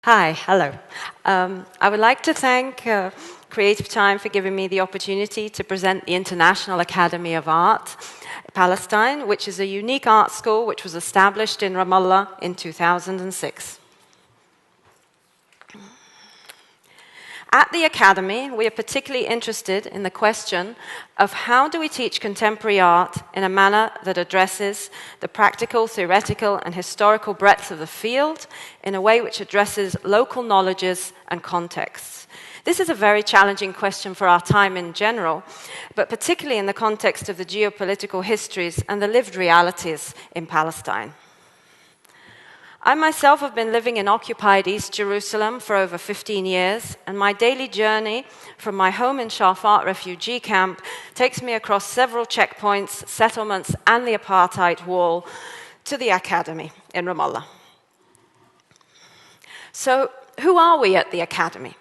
Hi, hello. I would like to thank Creative Time for giving me the opportunity to present the International Academy of Art, Palestine, which is a unique art school which was established in Ramallah in 2006. At the Academy, we are particularly interested in the question of how do we teach contemporary art in a manner that addresses the practical, theoretical, and historical breadth of the field in a way which addresses local knowledges and contexts. This is a very challenging question for our time in general, but particularly in the context of the geopolitical histories and the lived realities in Palestine. I myself have been living in occupied East Jerusalem for over 15 years, and my daily journey from my home in Shafat refugee camp takes me across several checkpoints, settlements, and the apartheid wall to the Academy in Ramallah. So, who are we at the Academy?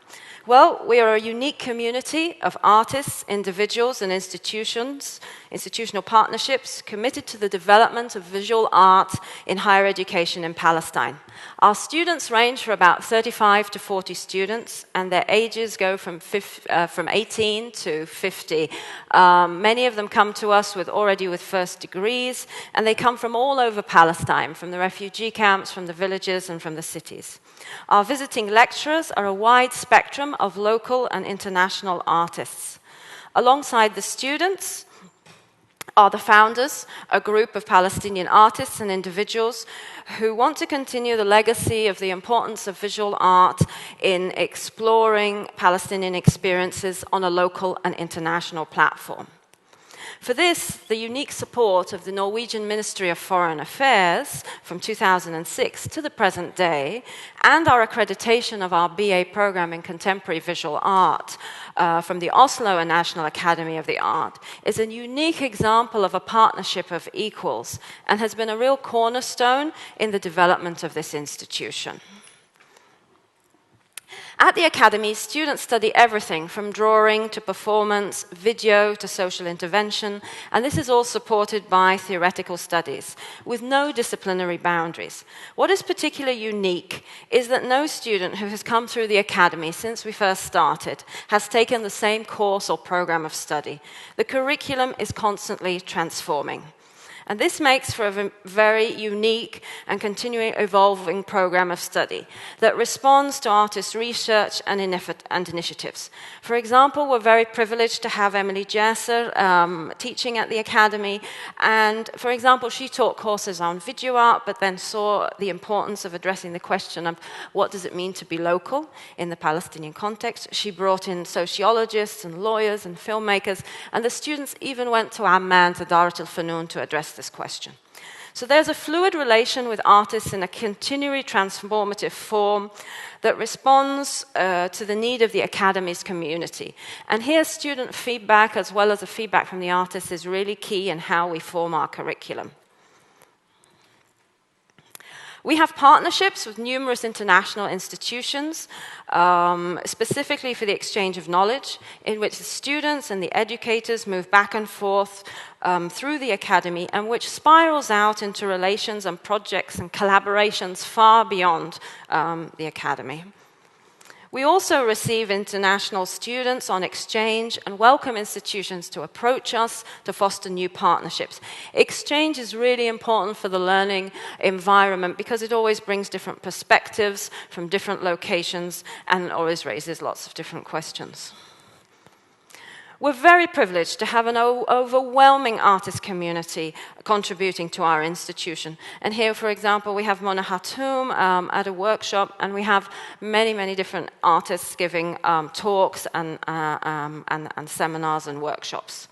Well, we are a unique community of artists, individuals, and institutional partnerships committed to the development of visual art in higher education in Palestine. Our students range from about 35 to 40 students, and their ages go from 18 to 50. Many of them come to us already with first degrees, and they come from all over Palestine, from the refugee camps, from the villages, and from the cities. Our visiting lecturers are a wide spectrum of local and international artists. Alongside the students are the founders, a group of Palestinian artists and individuals who want to continue the legacy of the importance of visual art in exploring Palestinian experiences on a local and international platform. For this, the unique support of the Norwegian Ministry of Foreign Affairs from 2006 to the present day, and our accreditation of our BA program in Contemporary Visual Art from the Oslo National Academy of the Art, is a unique example of a partnership of equals and has been a real cornerstone in the development of this institution. At the Academy, students study everything from drawing to performance, video to social intervention, and this is all supported by theoretical studies, with no disciplinary boundaries. What is particularly unique is that no student who has come through the Academy since we first started has taken the same course or program of study. The curriculum is constantly transforming. And this makes for a very unique and continually evolving program of study that responds to artists' research and initiatives. For example, we're very privileged to have Emily Jesser teaching at the Academy. And for example, she taught courses on video art, but then saw the importance of addressing the question of what does it mean to be local in the Palestinian context. She brought in sociologists and lawyers and filmmakers, and the students even went to Amman, to Darat al-Fanun, to address this question. So there's a fluid relation with artists in a continually transformative form that responds to the need of the Academy's community. And here student feedback, as well as the feedback from the artists, is really key in how we form our curriculum. We have partnerships with numerous international institutions, specifically for the exchange of knowledge, in which the students and the educators move back and forth through the Academy, and which spirals out into relations and projects and collaborations far beyond the Academy. We also receive international students on exchange and welcome institutions to approach us to foster new partnerships. Exchange is really important for the learning environment because it always brings different perspectives from different locations and always raises lots of different questions. We're very privileged to have an overwhelming artist community contributing to our institution. And here, for example, we have Mona Hatoum at a workshop, and we have many, many different artists giving talks and seminars and workshops.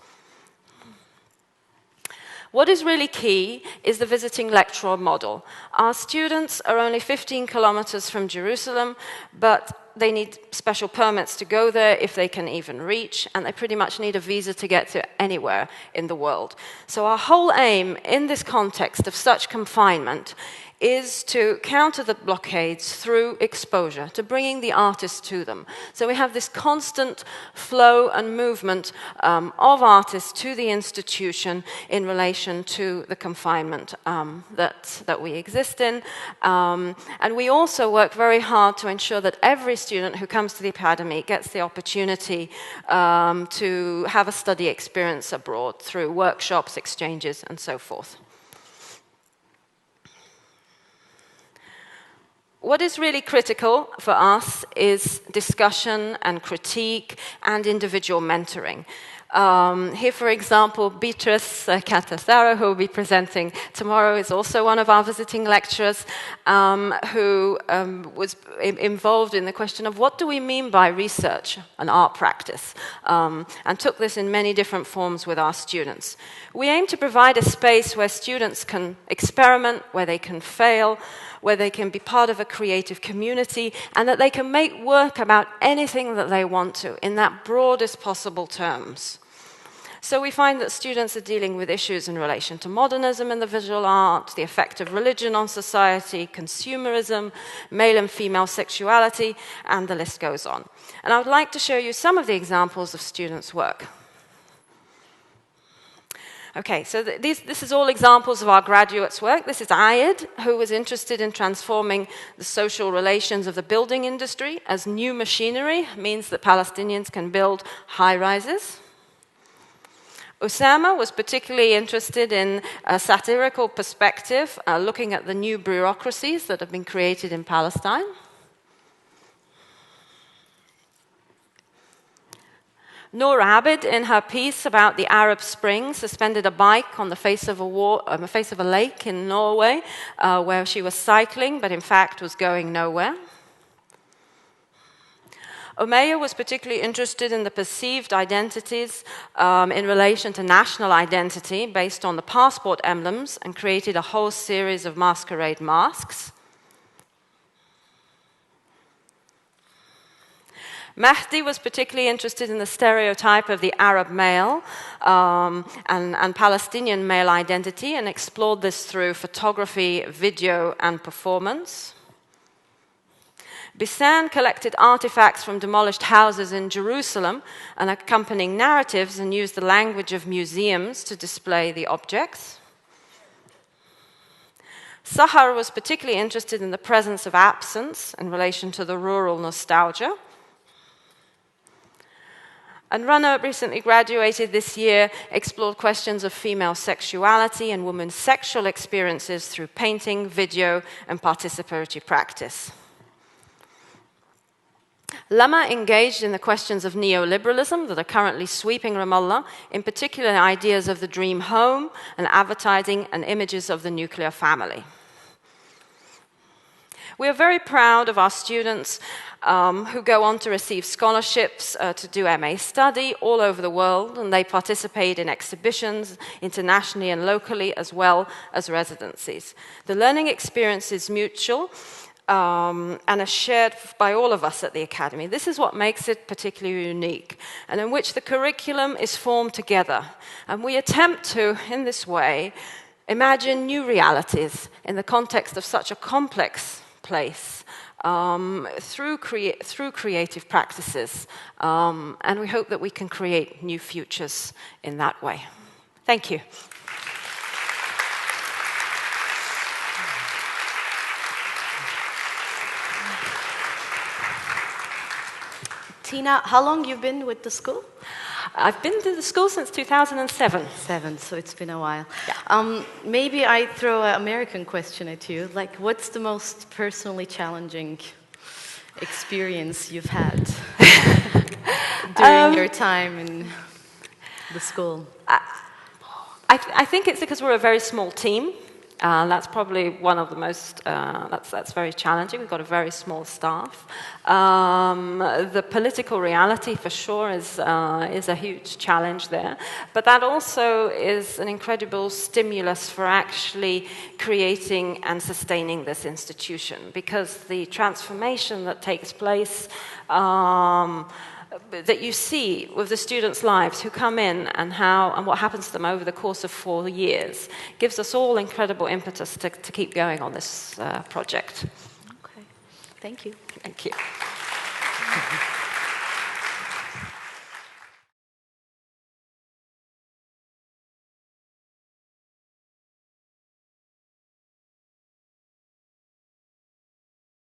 What is really key is the visiting lecturer model. Our students are only 15 kilometers from Jerusalem, but they need special permits to go there if they can even reach, and they pretty much need a visa to get to anywhere in the world. So our whole aim in this context of such confinement is to counter the blockades through exposure, to bringing the artists to them. So we have this constant flow and movement of artists to the institution in relation to the confinement that we exist in. And we also work very hard to ensure that every student who comes to the academy gets the opportunity to have a study experience abroad through workshops, exchanges, and so forth. What is really critical for us is discussion and critique and individual mentoring. Here, for example, Beatrice Catasaro, who will be presenting tomorrow, is also one of our visiting lecturers who was involved in the question of what do we mean by research and art practice, and took this in many different forms with our students. We aim to provide a space where students can experiment, where they can fail, where they can be part of a creative community, and that they can make work about anything that they want to, in that broadest possible terms. So we find that students are dealing with issues in relation to modernism in the visual art, the effect of religion on society, consumerism, male and female sexuality, and the list goes on. And I would like to show you some of the examples of students' work. Okay, so this is all examples of our graduates' work. This is Ayed, who was interested in transforming the social relations of the building industry as new machinery means that Palestinians can build high-rises. Osama was particularly interested in a satirical perspective, looking at the new bureaucracies that have been created in Palestine. Noor Abid, in her piece about the Arab Spring, suspended a bike on the face of a lake in Norway, where she was cycling, but in fact was going nowhere. Omeya was particularly interested in the perceived identities in relation to national identity based on the passport emblems and created a whole series of masquerade masks. Mahdi was particularly interested in the stereotype of the Arab male and Palestinian male identity and explored this through photography, video, and performance. Bissan collected artifacts from demolished houses in Jerusalem and accompanying narratives and used the language of museums to display the objects. Sahar was particularly interested in the presence of absence in relation to the rural nostalgia. And Rana, recently graduated this year, explored questions of female sexuality and women's sexual experiences through painting, video, and participatory practice. Lama engaged in the questions of neoliberalism that are currently sweeping Ramallah, in particular ideas of the dream home and advertising and images of the nuclear family. We are very proud of our students who go on to receive scholarships to do MA study all over the world, and they participate in exhibitions internationally and locally as well as residencies. The learning experience is mutual and are shared by all of us at the Academy. This is what makes it particularly unique, and in which the curriculum is formed together. And we attempt to, in this way, imagine new realities in the context of such a complex place through creative practices. And we hope that we can create new futures in that way. Thank you. Tina, how long you've been with the school? I've been to the school since 2007. So it's been a while. Yeah. Maybe I throw an American question at you. Like, what's the most personally challenging experience you've had during your time in the school? I think it's because we're a very small team. That's probably one of the most, that's very challenging. We've got a very small staff. The political reality, for sure, is a huge challenge there. But that also is an incredible stimulus for actually creating and sustaining this institution, because the transformation that takes place that you see with the students' lives who come in and what happens to them over the course of 4 years gives us all incredible impetus to keep going on this project. Okay. Thank you. Thank you.